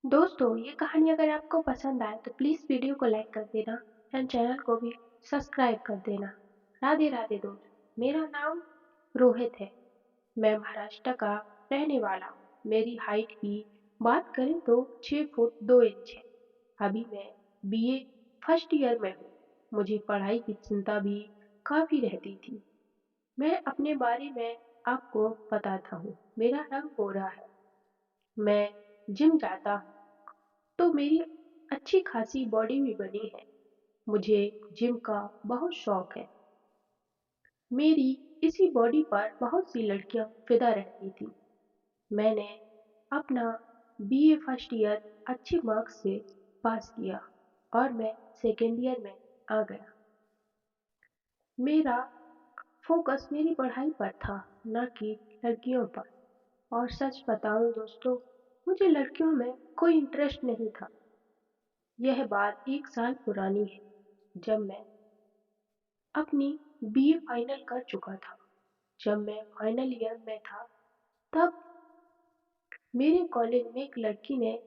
दोस्तों, ये कहानी अगर आपको पसंद आए तो प्लीज़ वीडियो को लाइक कर देना एंड चैनल को भी सब्सक्राइब कर देना। राधे राधे दोस्त, मेरा नाम रोहित है। मैं महाराष्ट्र का रहने वाला हूँ। मेरी हाइट की बात करें तो 6 फुट 2 इंच है। अभी मैं बीए फर्स्ट ईयर में हूँ। मुझे पढ़ाई की चिंता भी काफ़ी रहती थी। मैं अपने बारे में आपको बताता हूँ। मेरा रंग गोरा है। मैं जिम जाता हूँ तो मेरी अच्छी खासी बॉडी भी बनी है। मुझे जिम का बहुत शौक है। मेरी इसी बॉडी पर बहुत सी लड़कियां फिदा रहती थी। मैंने अपना बीए फर्स्ट ईयर अच्छे मार्क्स से पास किया और मैं सेकेंड ईयर में आ गया। मेरा फोकस मेरी पढ़ाई पर था, ना कि लड़कियों पर। और सच बताऊं दोस्तों, मुझे लड़कियों में कोई इंटरेस्ट नहीं था। यह बात 1 साल पुरानी है, जब मैं अपनी बीए फाइनल कर चुका था। जब मैं फाइनल ईयर में था, तब मेरे कॉलेज में एक लड़की ने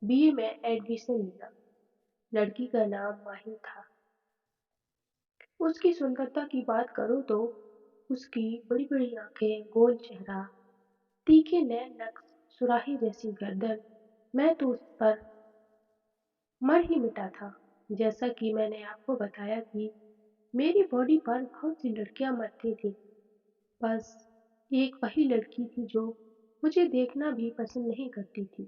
बीए में एडमिशन लिया। लड़की का नाम माही था। उसकी सुंदरता की बात करूं तो उसकी बड़ी बड़ी आंखें, गोल चेहरा, तीखे नैन नक्श, सुराही जैसी गर्दन। मैं तो उस पर मर ही मिटा था। जैसा कि मैंने आपको बताया कि मेरी बॉडी पर बहुत सी लड़कियां मरती थी, बस एक वही लड़की थी जो मुझे देखना भी पसंद नहीं करती थी।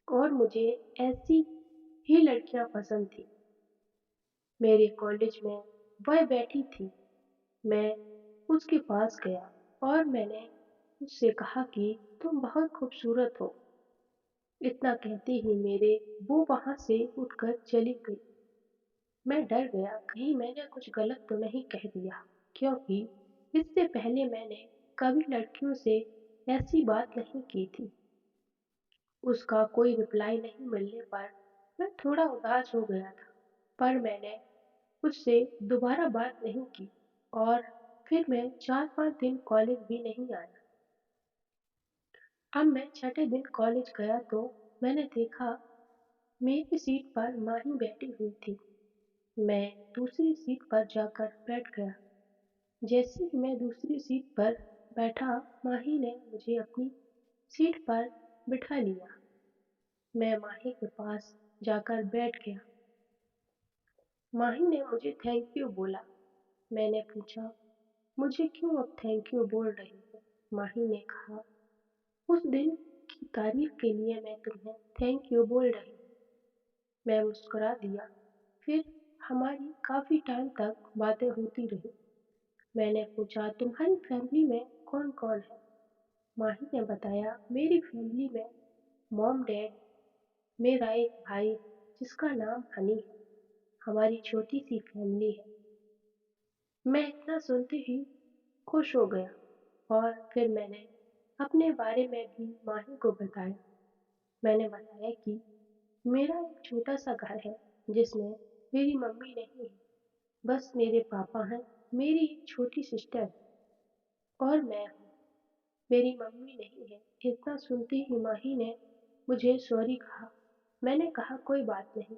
और मुझे ऐसी ही लड़कियां पसंद थी। मेरे कॉलेज में वह बैठी थी। मैं उसके पास गया और मैंने उससे कहा कि तुम बहुत खूबसूरत हो। इतना कहते ही मेरे वो वहां से उठकर चली गई। मैं डर गया कहीं मैंने कुछ गलत तो नहीं कह दिया, क्योंकि इससे पहले मैंने कभी लड़कियों से ऐसी बात नहीं की थी। उसका कोई रिप्लाई नहीं मिलने पर मैं थोड़ा उदास हो गया था, पर मैंने उससे दोबारा बात नहीं की और फिर मैं 4-5 दिन कॉलेज भी नहीं आया। अब मैं छठे दिन कॉलेज गया तो मैंने देखा मेरी सीट पर माही बैठी हुई थी। मैं दूसरी सीट पर जाकर बैठ गया। जैसे ही मैं दूसरी सीट पर बैठा, माही ने मुझे अपनी सीट पर बिठा लिया। मैं माही के पास जाकर बैठ गया। माही ने मुझे थैंक यू बोला। मैंने पूछा, मुझे क्यों अब थैंक यू बोल रही हो? माही ने कहा, उस दिन की तारीफ के लिए मैं तुम्हें थैंक यू बोल रही हूँ। मैं मुस्कुरा दिया। फिर हमारी काफी टाइम तक बातें होती रही। मैंने पूछा, तुम्हारी फैमिली में कौन कौन है? माही ने बताया, मेरी फैमिली में मॉम डैड, मेरा एक भाई है जिसका नाम हनी है। हमारी छोटी सी फैमिली है। मैं इतना सुनते ही खुश हो गया और फिर मैंने अपने बारे में भी माही को बताया। मैंने बताया कि मेरा एक छोटा सा घर है जिसमें मेरी मम्मी नहीं है, बस मेरे पापा हैं, मेरी एक छोटी सिस्टर है और मैं हूँ। मेरी मम्मी नहीं है। इतना सुनते ही माही ने मुझे सॉरी कहा। मैंने कहा कोई बात नहीं।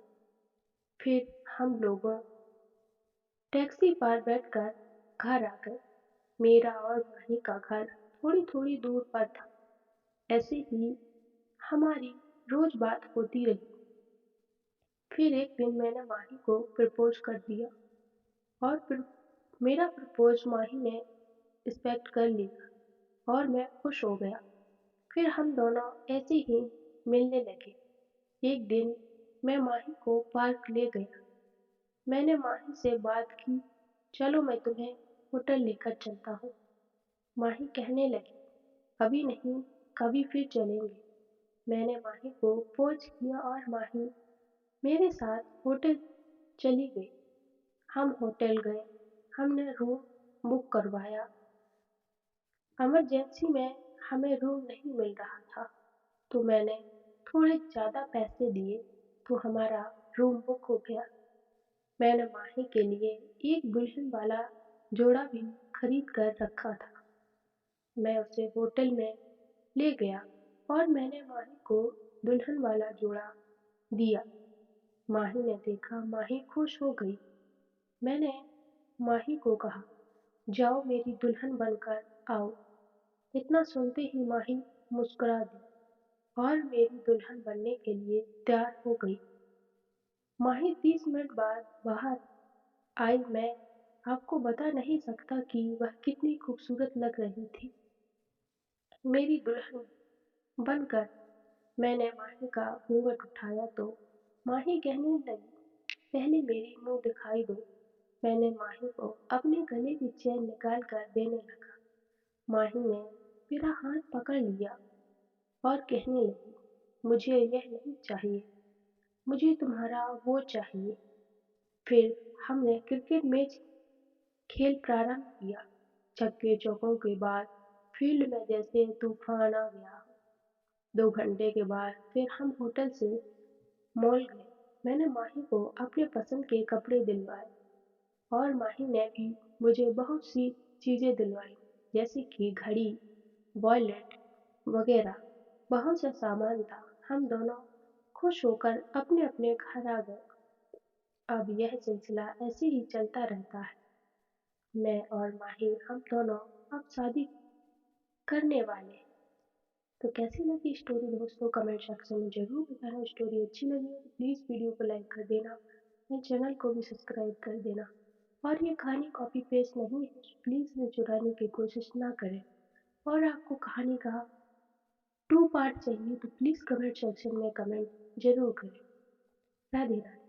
फिर हम लोगों टैक्सी पर बैठकर घर आ गए। मेरा और माही का घर थोड़ी थोड़ी दूर पर था। ऐसे ही हमारी रोज बात होती रही। फिर एक दिन मैंने माही को प्रपोज कर दिया और फिर मेरा प्रपोज माही ने एक्सेप्ट कर लिया और मैं खुश हो गया। फिर हम दोनों ऐसे ही मिलने लगे। एक दिन मैं माही को पार्क ले गया। मैंने माही से बात की, चलो मैं तुम्हें होटल लेकर चलता हूँ। माही कहने लगी, अभी नहीं, कभी फिर चलेंगे। मैंने माही को पोज किया और माही मेरे साथ होटल चली गई। हम होटल गए। हमने रूम बुक करवाया। इमरजेंसी में हमें रूम नहीं मिल रहा था, तो मैंने थोड़े ज़्यादा पैसे दिए तो हमारा रूम बुक हो गया। मैंने माही के लिए एक दुल्हन वाला जोड़ा भी खरीद कर रखा था। मैं उसे होटल में ले गया और मैंने माही को दुल्हन वाला जोड़ा दिया। माही ने देखा, माही खुश हो गई। मैंने माही को कहा, जाओ मेरी दुल्हन बनकर आओ। इतना सुनते ही माही मुस्कुरा दी और मेरी दुल्हन बनने के लिए तैयार हो गई। माही 30 मिनट बाद बाहर आई। मैं आपको बता नहीं सकता कि वह कितनी खूबसूरत लग रही थी। मेरी दुल्हन बनकर मैंने माही का घूंघट उठाया तो माही कहने लगी, पहले मेरी मुंह दिखाई दो। मैंने माही को अपने गले की चेन निकाल कर देने लगा। माही ने मेरा हाथ पकड़ लिया और कहने लगी, मुझे यह नहीं चाहिए, मुझे तुम्हारा वो चाहिए। फिर हमने क्रिकेट मैच खेल प्रारंभ किया। छक्के चौकों के बाद फील्ड में जैसे तूफान आ गया हो। 2 घंटे के बाद फिर हम होटल से मॉल गए। मैंने माही को अपने पसंद के कपड़े दिलवाए और माही ने भी मुझे बहुत सी चीजें दिलवाई, जैसे कि घड़ी, वॉलेट वगैरह। बहुत सा सामान था। हम दोनों खुश होकर अपने अपने घर आ गए। अब यह सिलसिला ऐसे ही चलता रहता है। मैं और माही हम दोनों अब शादी करने वाले हैं। तो कैसी लगी स्टोरी दोस्तों, कमेंट सेक्शन में जरूर बताना। स्टोरी अच्छी लगी हो तो प्लीज़ वीडियो को लाइक कर देना, मेरे चैनल को भी सब्सक्राइब कर देना। और ये कहानी कॉपी पेस्ट नहीं है, प्लीज़ इसे चुराने की कोशिश ना करें। और आपको कहानी का 2 पार्ट चाहिए तो प्लीज़ कमेंट सेक्शन में कमेंट जरूर करें। राधे राधे।